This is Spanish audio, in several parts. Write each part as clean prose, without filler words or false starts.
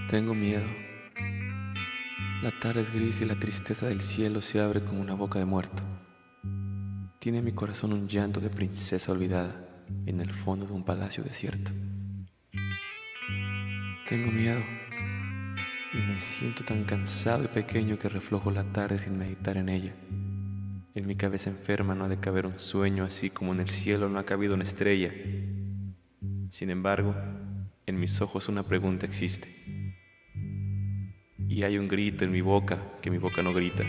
Tengo miedo. La tarde es gris y la tristeza del cielo se abre como una boca de muerto. Tiene mi corazón un llanto de princesa olvidada en el fondo de un palacio desierto. Tengo miedo y me siento tan cansado y pequeño que reflojo la tarde sin meditar en ella. En mi cabeza enferma no ha de caber un sueño, así como en el cielo no ha cabido una estrella. Sin embargo, en mis ojos una pregunta existe. Y hay un grito en mi boca que mi boca no grita.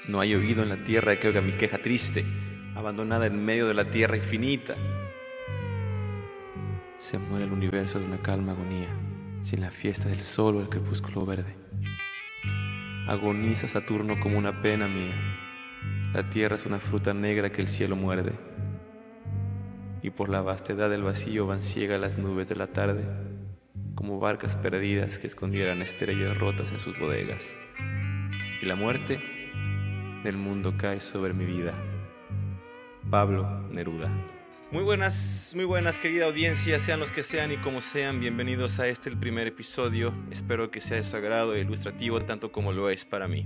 No hay oído en la tierra que oiga mi queja triste, abandonada en medio de la tierra infinita. Se muere el universo de una calma agonía, sin la fiesta del sol o el crepúsculo verde. Agoniza Saturno como una pena mía. La tierra es una fruta negra que el cielo muerde. Y por la vastedad del vacío van ciegas las nubes de la tarde, como barcas perdidas que escondieran estrellas rotas en sus bodegas. Y la muerte del mundo cae sobre mi vida. Pablo Neruda. Muy buenas querida audiencia, sean los que sean y como sean, bienvenidos a el primer episodio. Espero que sea de su agrado e ilustrativo tanto como lo es para mí.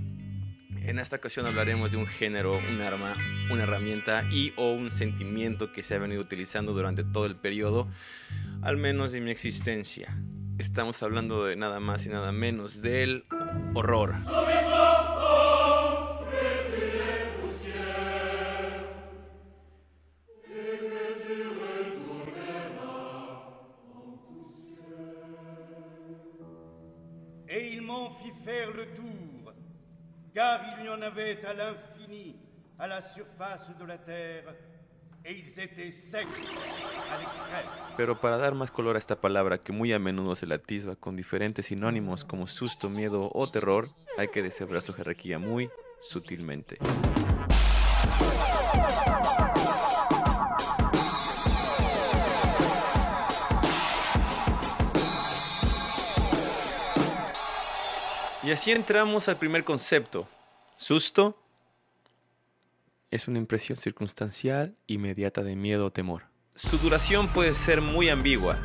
En esta ocasión hablaremos de un género, un arma, una herramienta y o un sentimiento que se ha venido utilizando durante todo el periodo, al menos de mi existencia. Estamos hablando de nada más y nada menos del horror. Et ils m'en fit faire le tour, car il y en avait à l'infini, à la surface de la terre, et ils étaient secs à l'extrême. Pero para dar más color a esta palabra que muy a menudo se la atisba con diferentes sinónimos como susto, miedo o terror, hay que deshebrar su jerarquía muy sutilmente. Y así entramos al primer concepto. Susto es una impresión circunstancial inmediata de miedo o temor. Su duración puede ser muy ambigua.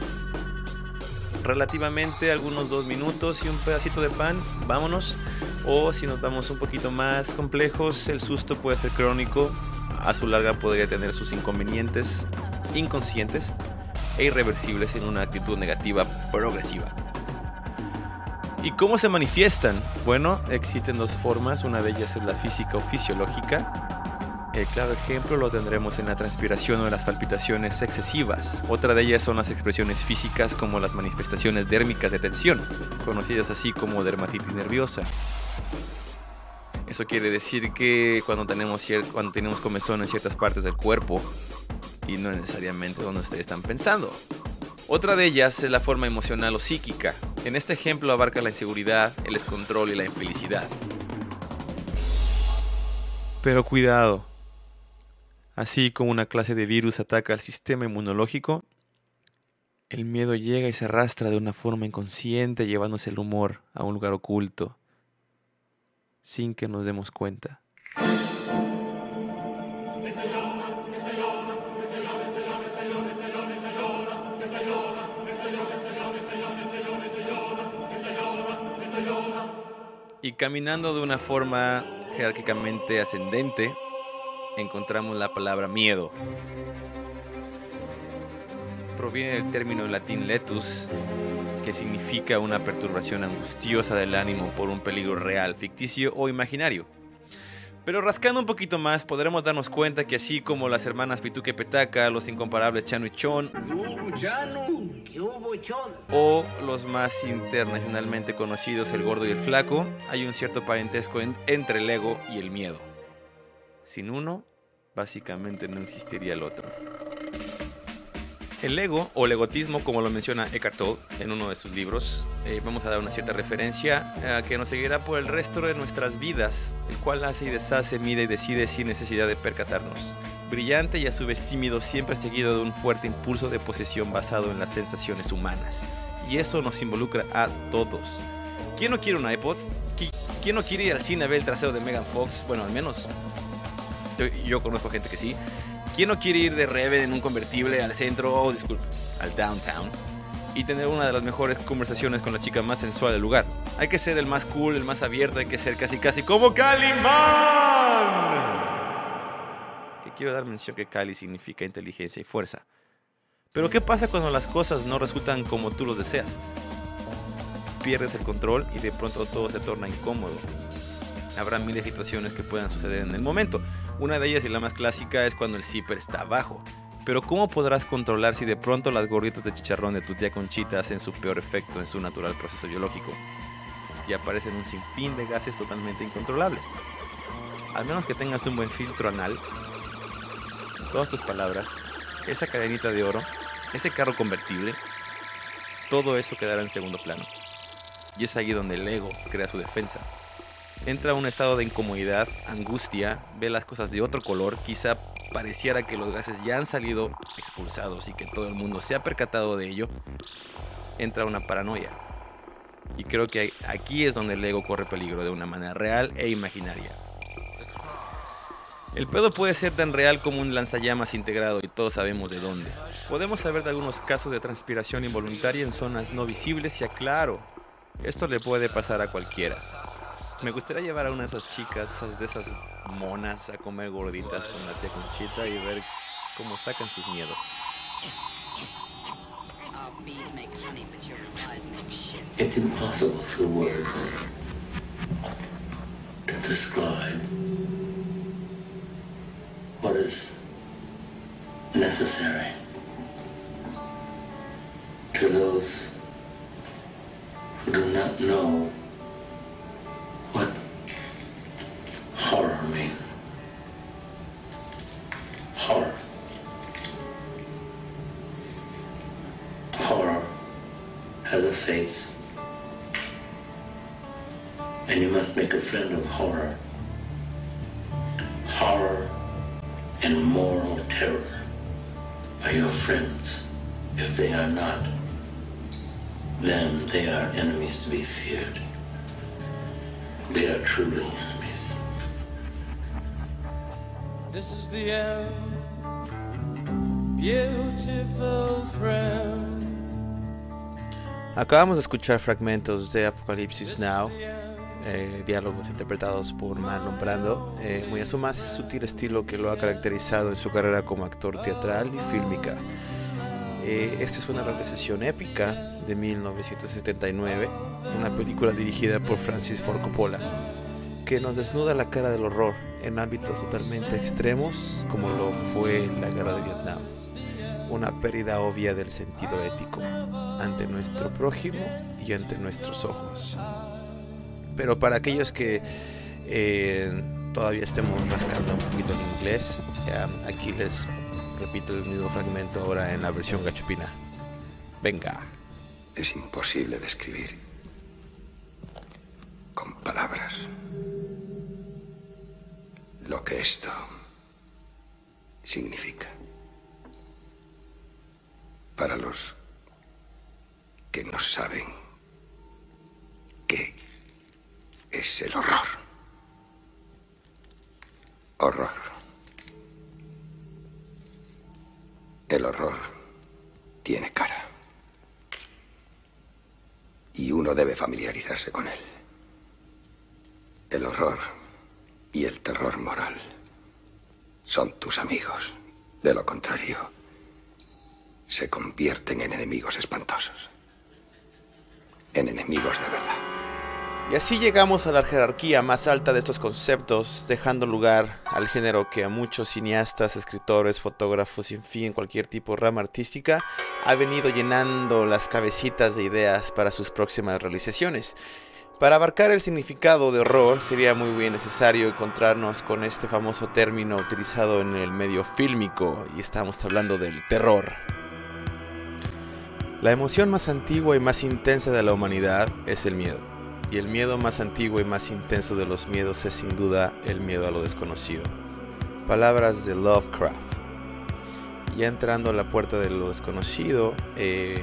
Relativamente algunos 2 minutos y un pedacito de pan, vámonos. O si nos vamos un poquito más complejos, el susto puede ser crónico. A su larga podría tener sus inconvenientes inconscientes e irreversibles en una actitud negativa progresiva. ¿Y cómo se manifiestan? Bueno, existen 2 formas, una de ellas es la física o fisiológica. El claro ejemplo lo tendremos en la transpiración o en las palpitaciones excesivas. Otra de ellas son las expresiones físicas como las manifestaciones dérmicas de tensión, conocidas así como dermatitis nerviosa. Eso quiere decir que cuando tenemos comezón en ciertas partes del cuerpo, y no necesariamente donde ustedes están pensando. Otra de ellas es la forma emocional o psíquica. En este ejemplo abarca la inseguridad, el descontrol y la infelicidad. Pero cuidado. Así como una clase de virus ataca al sistema inmunológico, el miedo llega y se arrastra de una forma inconsciente, llevándose el humor a un lugar oculto, sin que nos demos cuenta. Y caminando de una forma jerárquicamente ascendente, encontramos la palabra miedo. Proviene del término latín letus, que significa una perturbación angustiosa del ánimo por un peligro real, ficticio o imaginario. Pero rascando un poquito más, podremos darnos cuenta que así como las hermanas Pituca y Petaca, los incomparables Chano y Chon, o los más internacionalmente conocidos El Gordo y el Flaco, hay un cierto parentesco entre el ego y el miedo. Sin uno, básicamente no existiría el otro. El ego, o el egotismo, como lo menciona Eckhart Tolle en uno de sus libros, vamos a dar una cierta referencia que nos seguirá por el resto de nuestras vidas, el cual hace y deshace, mide y decide sin necesidad de percatarnos. Brillante y a su vez tímido, siempre seguido de un fuerte impulso de posesión basado en las sensaciones humanas. y eso nos involucra a todos. ¿Quién no quiere un iPod? ¿Quién no quiere ir al cine a ver el trasero de Megan Fox? Bueno, al menos yo conozco gente que sí. ¿Quién no quiere ir de Reven en un convertible al centro, al downtown, y tener una de las mejores conversaciones con la chica más sensual del lugar? Hay que ser el más cool, el más abierto, hay que ser casi como Calimán. Que quiero dar mención que Cali significa inteligencia y fuerza. Pero ¿qué pasa cuando las cosas no resultan como tú los deseas? Pierdes el control y de pronto todo se torna incómodo. Habrá miles de situaciones que puedan suceder en el momento. Una de ellas, y la más clásica, es cuando el zipper está bajo. Pero ¿cómo podrás controlar si de pronto las gorditas de chicharrón de tu tía Conchita hacen su peor efecto en su natural proceso biológico? Y aparecen un sinfín de gases totalmente incontrolables. Al menos que tengas un buen filtro anal, todas tus palabras, esa cadenita de oro, ese carro convertible, todo eso quedará en segundo plano. Y es ahí donde el ego crea su defensa. Entra a un estado de incomodidad, angustia, ve las cosas de otro color, quizá pareciera que los gases ya han salido expulsados y que todo el mundo se ha percatado de ello. Entra una paranoia. Y creo que aquí es donde el ego corre peligro de una manera real e imaginaria. El pedo puede ser tan real como un lanzallamas integrado y todos sabemos de dónde. Podemos saber de algunos casos de transpiración involuntaria en zonas no visibles y aclaro, esto le puede pasar a cualquiera. Me gustaría llevar a una de esas chicas, de esas monas, a comer gorditas con la tía Conchita y ver cómo sacan sus miedos. It's impossible for words to describe what is necessary to those who do not know what horror means. Horror. Horror has a face, and you must make a friend of horror. Horror and moral terror are your friends. If they are not, then they are enemies to be feared. They are truly enemies. This is the end, beautiful friend. Acabamos de escuchar fragmentos de Apocalipsis Now, diálogos interpretados por Marlon Brando, muy a su más sutil estilo que lo ha caracterizado en su carrera como actor teatral y fílmica. Esta es una realización épica de 1979, una película dirigida por Francis Ford Coppola, que nos desnuda la cara del horror en ámbitos totalmente extremos como lo fue la guerra de Vietnam, una pérdida obvia del sentido ético ante nuestro prójimo y ante nuestros ojos. Pero para aquellos que todavía estemos rascando un poquito el inglés, aquí les repito el mismo fragmento ahora en la versión gachupina. Venga. Es imposible describir con palabras lo que esto significa para los que no saben qué es el horror. Horror. El horror tiene cara. Y uno debe familiarizarse con él. El horror y el terror moral son tus amigos. De lo contrario, se convierten en enemigos espantosos. En enemigos de verdad. Y así llegamos a la jerarquía más alta de estos conceptos, dejando lugar al género que a muchos cineastas, escritores, fotógrafos y en fin cualquier tipo de rama artística ha venido llenando las cabecitas de ideas para sus próximas realizaciones. Para abarcar el significado de horror sería muy bien necesario encontrarnos con este famoso término utilizado en el medio fílmico, y estamos hablando del terror. La emoción más antigua y más intensa de la humanidad es el miedo. Y el miedo más antiguo y más intenso de los miedos es sin duda el miedo a lo desconocido. Palabras de Lovecraft. ya entrando a la puerta de lo desconocido,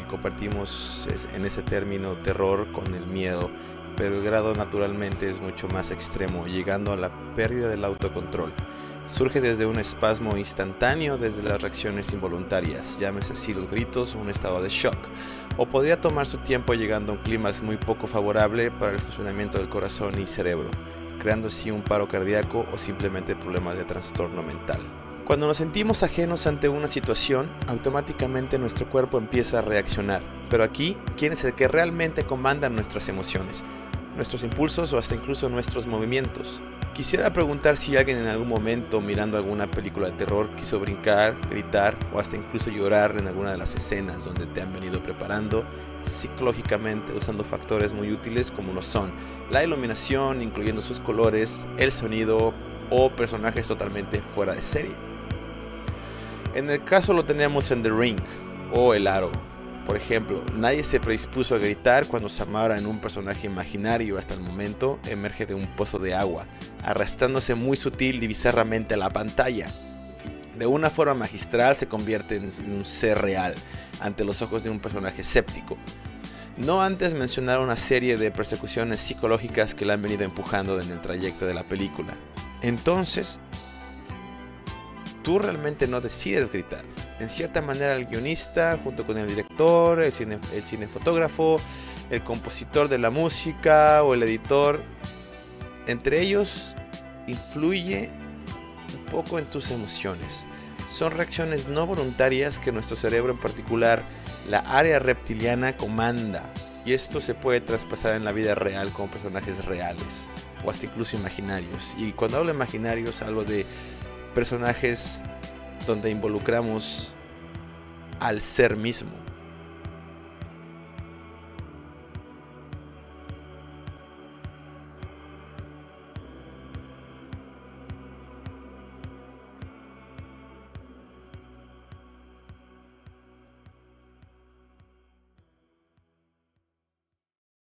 compartimos en ese término terror con el miedo, pero el grado naturalmente es mucho más extremo, llegando a la pérdida del autocontrol. Surge desde un espasmo instantáneo, desde las reacciones involuntarias, llámese así los gritos o un estado de shock, o podría tomar su tiempo llegando a un clímax muy poco favorable para el funcionamiento del corazón y cerebro, creando así un paro cardíaco o simplemente problemas de trastorno mental. Cuando nos sentimos ajenos ante una situación, automáticamente nuestro cuerpo empieza a reaccionar. Pero aquí, ¿quién es el que realmente comanda nuestras emociones? Nuestros impulsos o hasta incluso nuestros movimientos. Quisiera preguntar si alguien en algún momento mirando alguna película de terror quiso brincar, gritar o hasta incluso llorar en alguna de las escenas donde te han venido preparando psicológicamente usando factores muy útiles como lo son la iluminación, incluyendo sus colores, el sonido o personajes totalmente fuera de serie. En el caso lo tenemos en The Ring o El Aro. Por ejemplo, nadie se predispuso a gritar cuando Samara, en un personaje imaginario hasta el momento, emerge de un pozo de agua, arrastrándose muy sutil y bizarramente a la pantalla. De una forma magistral se convierte en un ser real, ante los ojos de un personaje escéptico. No antes mencionar una serie de persecuciones psicológicas que la han venido empujando en el trayecto de la película. Entonces, tú realmente no decides gritar. En cierta manera el guionista, junto con el director, el cinefotógrafo, el compositor de la música o el editor, entre ellos influye un poco en tus emociones. Son reacciones no voluntarias que nuestro cerebro, en particular la área reptiliana, comanda. Y esto se puede traspasar en la vida real con personajes reales o hasta incluso imaginarios. Y cuando hablo de imaginarios hablo de personajes donde involucramos al ser mismo.